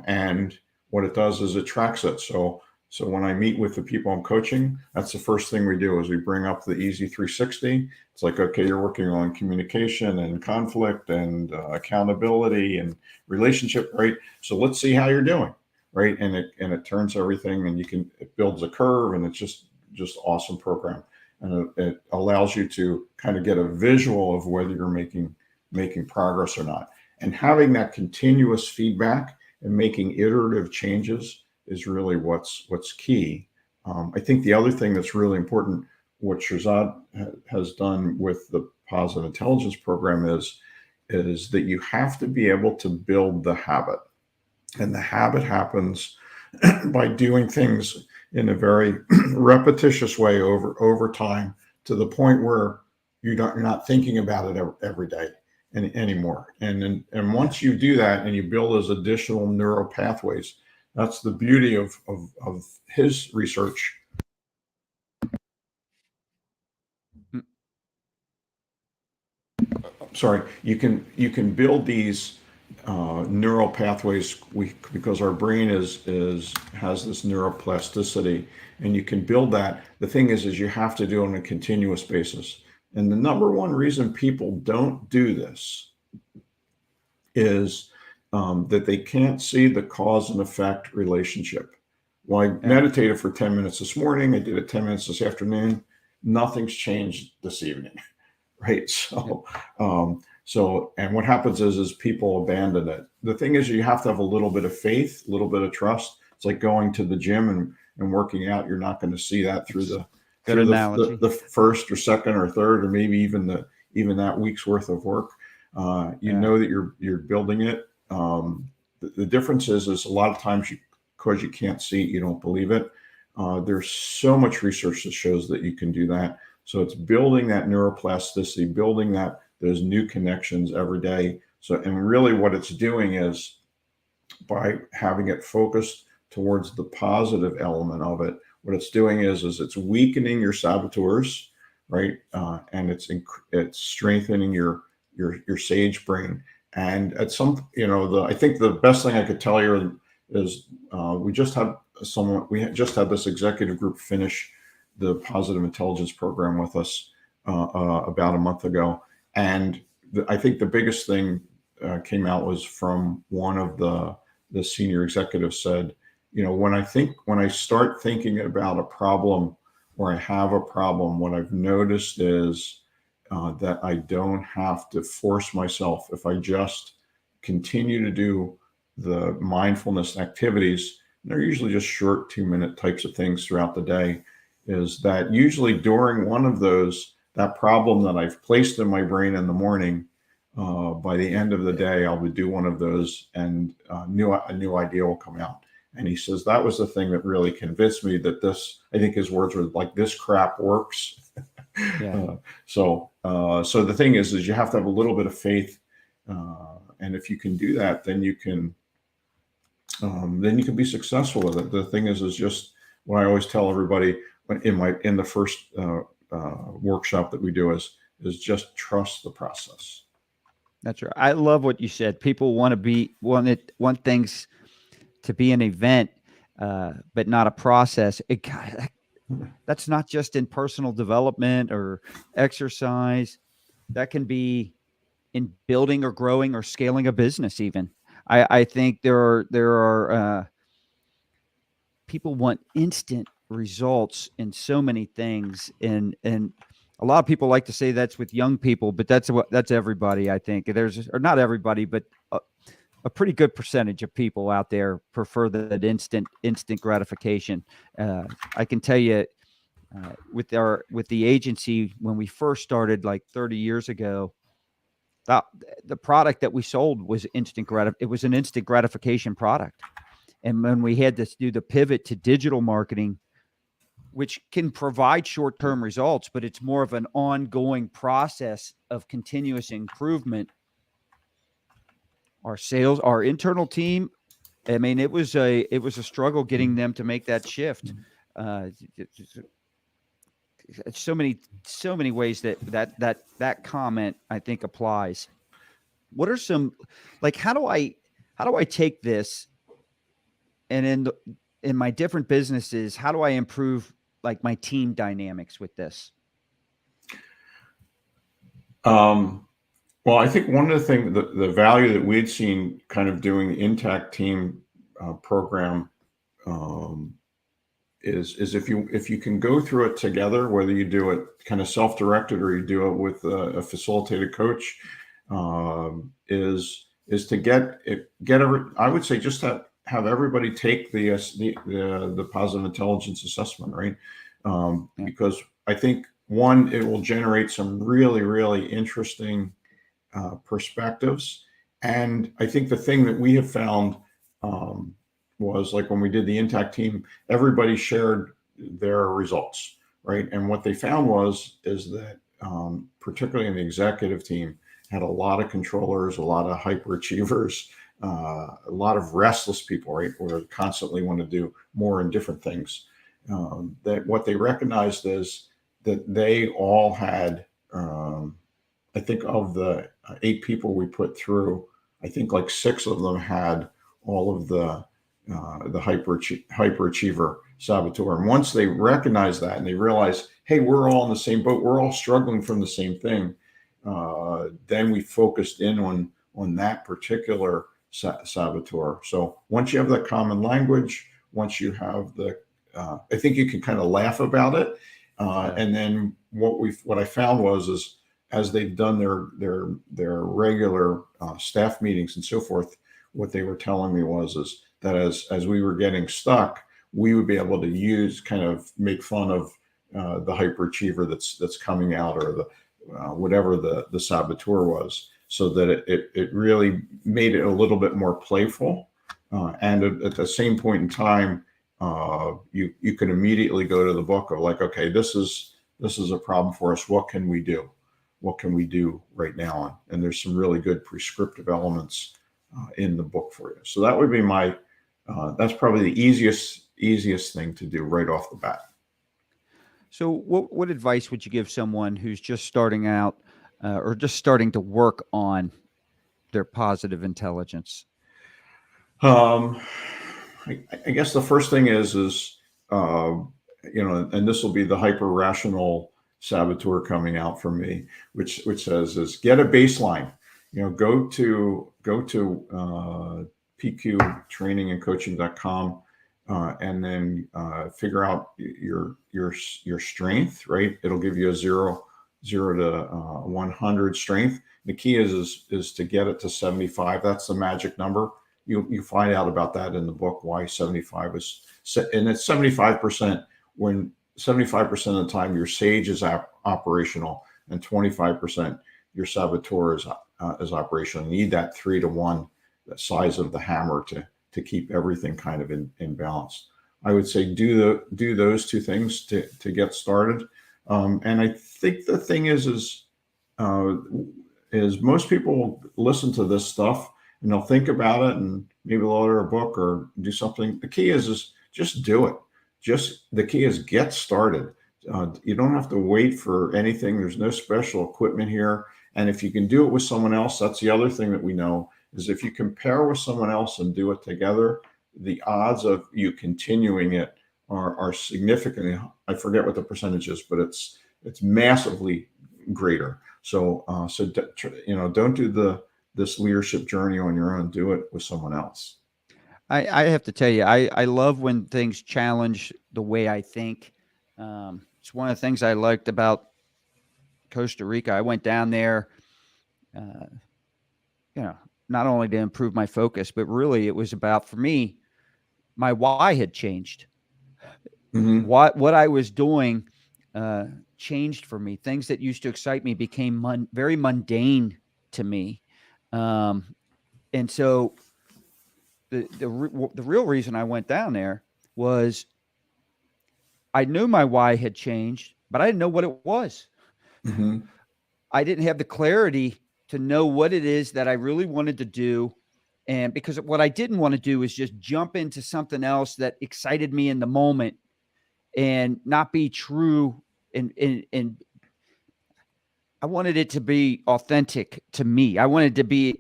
And what it does is it tracks it. So when I meet with the people I'm coaching, that's the first thing we do is we bring up the Easy360. It's like, okay, you're working on communication and conflict and accountability and relationship, right? So let's see how you're doing, right? And it turns everything, and it builds a curve, and it's just awesome program. And it allows you to kind of get a visual of whether you're making progress or not. And having that continuous feedback and making iterative changes is really what's key. I think the other thing that's really important, what Shahzad has done with the Positive Intelligence program is that you have to be able to build the habit. And the habit happens by doing things in a very repetitious way over time, to the point where you're not thinking about it every day anymore. And once you do that and you build those additional neural pathways, that's the beauty of his research. Sorry, you can build these neural pathways because our brain has this neuroplasticity, and you can build that. The thing is you have to do it on a continuous basis. And the number one reason people don't do this is that they can't see the cause and effect relationship. Well, I meditated for 10 minutes this morning. I did it 10 minutes this afternoon. Nothing's changed this evening, right? So, and what happens is people abandon it. The thing is, you have to have a little bit of faith, a little bit of trust. It's like going to the gym and working out. You're not going to see that through the first or second or third, or maybe even that week's worth of work. You know that you're building it. The difference is a lot of times because you can't see it, you don't believe it. There's so much research that shows that you can do that. So it's building that neuroplasticity, building those new connections every day. So, and really what it's doing is, by having it focused towards the positive element of it, what it's doing is it's weakening your saboteurs, right? And it's strengthening your sage brain. And at some, I think the best thing I could tell you is we just had this executive group finish the Positive Intelligence program with us about a month ago. And I think the biggest thing came out was from one of the senior executives said, when I start thinking about a problem or I have a problem, what I've noticed is that I don't have to force myself. If I just continue to do the mindfulness activities, they're usually just short 2-minute types of things throughout the day, is that usually during one of those, that problem that I've placed in my brain in the morning by the end of the day, I would do one of those, and a new idea will come out. And he says that was the thing that really convinced me that this. I think his words were like, "This crap works." Yeah. So the thing is you have to have a little bit of faith, and if you can do that, then you can be successful with it. The thing is just what I always tell everybody in the first workshop that we do is just trust the process. That's right. I love what you said. People want things to be an event, but not a process. That's not just in personal development or exercise. That can be in building or growing or scaling a business. Even I think there are people want instant results in so many things, and a lot of people like to say that's with young people, but that's everybody. I think or not everybody, but a pretty good percentage of people out there prefer that instant gratification. I can tell you, with the agency, when we first started like 30 years ago, the product that we sold was it was an instant gratification product. And when we had to do the pivot to digital marketing, which can provide short-term results, but it's more of an ongoing process of continuous improvement. Our internal team, I mean, it was a struggle getting them to make that shift. So many ways that comment, I think, applies. What are some, like, how do I take this, and in my different businesses, how do I improve like my team dynamics with this? Well, I think one of the things, the value that we'd seen kind of doing the Intact Team program is if you can go through it together, whether you do it kind of self-directed or you do it with a facilitated coach, is to get I would say just to have everybody take the positive intelligence assessment, right? Because I think one, it will generate some really, really interesting perspectives. And I think the thing that we have found was, like, when we did the Intact Team, everybody shared their results, right? And what they found is that particularly in the executive team, had a lot of controllers, a lot of hyperachievers, a lot of restless people, right? Where they constantly want to do more and different things. That what they recognized is that they all had, I think of the 8 people we put through, I think like 6 of them had all of the hyperachiever saboteur. And once they recognized that and they realized, hey, we're all in the same boat, we're all struggling from the same thing, then we focused in on that particular saboteur. So once you have that common language, once you have I think you can kind of laugh about it. And then what I found is as they've done their regular staff meetings and so forth, what they were telling me is that as we were getting stuck, we would be able to kind of make fun of the hyperachiever that's coming out, or the whatever the saboteur was, so that it really made it a little bit more playful. And at the same point in time, you can immediately go to the book of like, okay, this is a problem for us. What can we do? What can we do right now? And there's some really good prescriptive elements in the book for you. So that would be that's probably the easiest thing to do right off the bat. So what advice would you give someone who's just starting out or just starting to work on their positive intelligence? I guess the first thing is and this will be the hyper rational saboteur coming out from me, which says is get a baseline. Go to pqtrainingandcoaching.com and then figure out your strength, right? It'll give you a 0 to 100 strength. The key is to get it to 75. That's the magic number. You find out about that in the book, why 75 is, and it's 75% when 75% of the time your sage is operational, and 25% your saboteur is operational. You need that 3-to-1 size of the hammer to keep everything kind of in balance. I would say do those two things to get started. And I think the thing is most people listen to this stuff and they'll think about it and maybe they'll order a book or do something. The key is just do it. The key is get started. You don't have to wait for anything. There's no special equipment here. And if you can do it with someone else, that's the other thing that we know is if you compare with someone else and do it together, the odds of you continuing it are significantly, I forget what the percentage is, but it's massively greater. So don't do this leadership journey on your own. Do it with someone else. I have to tell you, I love when things challenge the way I think. It's one of the things I liked about Costa Rica. I went down there, not only to improve my focus, but really it was about, for me, my why had changed. Mm-hmm. What I was doing changed for me. Things that used to excite me became very mundane to me. And so the real reason I went down there was I knew my why had changed, but I didn't know what it was. Mm-hmm. I didn't have the clarity to know what it is that I really wanted to do. And because what I didn't want to do is just jump into something else that excited me in the moment and not be true. And I wanted it to be authentic to me. I wanted to be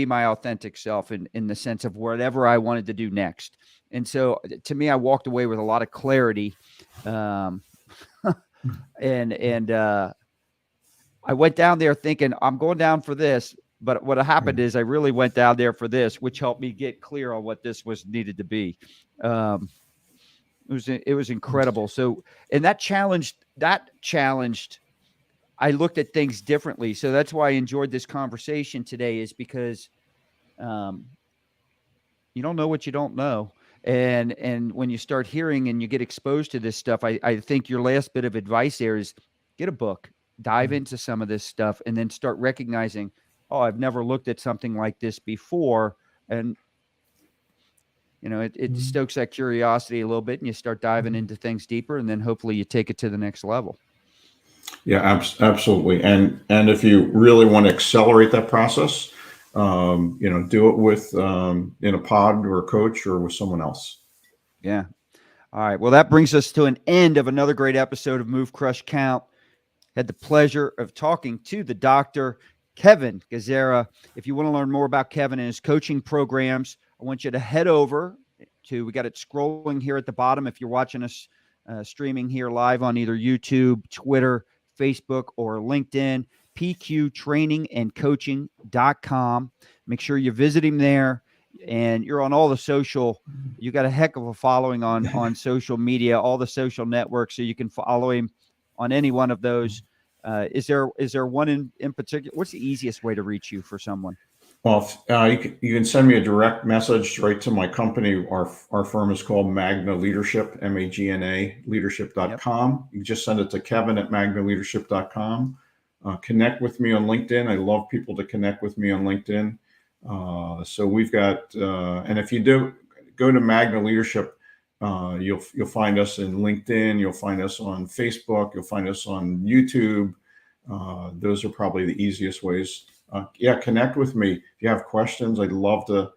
my authentic self in the sense of whatever I wanted to do next. And so to me, I walked away with a lot of clarity. I went down there thinking I'm going down for this, but what happened is I really went down there for this, which helped me get clear on what this was needed to be. It was incredible. So, and that challenged, I looked at things differently. So that's why I enjoyed this conversation today, is because you don't know what you don't know. And when you start hearing and you get exposed to this stuff, I think your last bit of advice there is get a book, dive into some of this stuff, and then start recognizing, oh, I've never looked at something like this before. And, it stokes that curiosity a little bit, and you start diving into things deeper, and then hopefully you take it to the next level. Yeah, absolutely. And if you really want to accelerate that process, do it with in a pod or a coach or with someone else. Yeah. All right. Well, that brings us to an end of another great episode of Move, Crush, Count. Had the pleasure of talking to the Dr. Kevin Gazzara. If you want to learn more about Kevin and his coaching programs, I want you to head over to, we got it scrolling here at the bottom. If you're watching us streaming here live on either YouTube, Twitter, Facebook, or LinkedIn, pqtrainingandcoaching.com. Make sure you visit him there, and you're on all the social. You got a heck of a following on social media, all the social networks, so you can follow him on any one of those. Is there one in particular? What's the easiest way to reach you for someone? Well, you can send me a direct message right to my company. Our firm is called Magna Leadership, Magna leadership.com. Yep. You just send it to kevin@magnaleadership.com. Connect with me on LinkedIn. I love people to connect with me on LinkedIn. So we've got, and if you do go to Magna Leadership, you'll find us in LinkedIn. You'll find us on Facebook. You'll find us on YouTube. Those are probably the easiest ways. Connect with me. If you have questions, I'd love to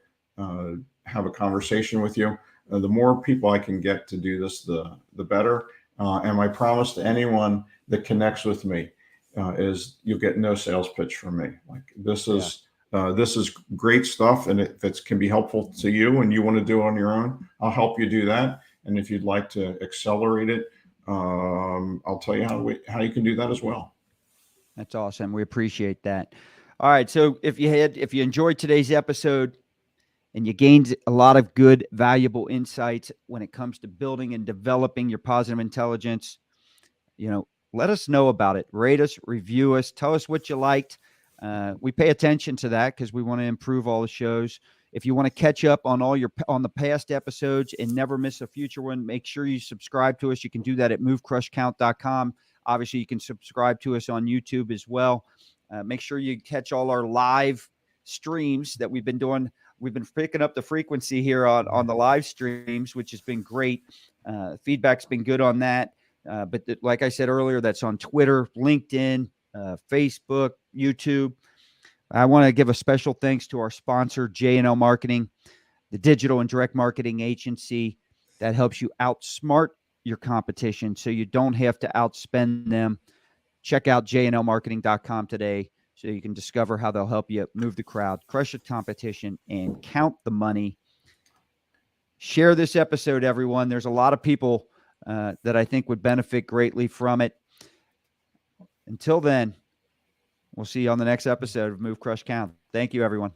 have a conversation with you. The more people I can get to do this, the better. And my promise to anyone that connects with me is you'll get no sales pitch from me. Like this is great stuff, and if it can be helpful to you and you want to do it on your own, I'll help you do that. And if you'd like to accelerate it, I'll tell you how you can do that as well. That's awesome. We appreciate that. All right. So if you enjoyed today's episode and you gained a lot of good, valuable insights when it comes to building and developing your positive intelligence, let us know about it. Rate us, review us, tell us what you liked. We pay attention to that because we want to improve all the shows. If you want to catch up on on the past episodes and never miss a future one, make sure you subscribe to us. You can do that at movecrushcount.com. Obviously, you can subscribe to us on YouTube as well. Make sure you catch all our live streams that we've been doing. We've been picking up the frequency here on the live streams, which has been great. Feedback's been good on that. But like I said earlier, that's on Twitter, LinkedIn, Facebook, YouTube. I want to give a special thanks to our sponsor, J&L Marketing, the digital and direct marketing agency that helps you outsmart your competition so you don't have to outspend them. Check out jnlmarketing.com today so you can discover how they'll help you move the crowd, crush the competition, and count the money. Share this episode, everyone. There's a lot of people that I think would benefit greatly from it. Until then, we'll see you on the next episode of Move, Crush, Count. Thank you, everyone.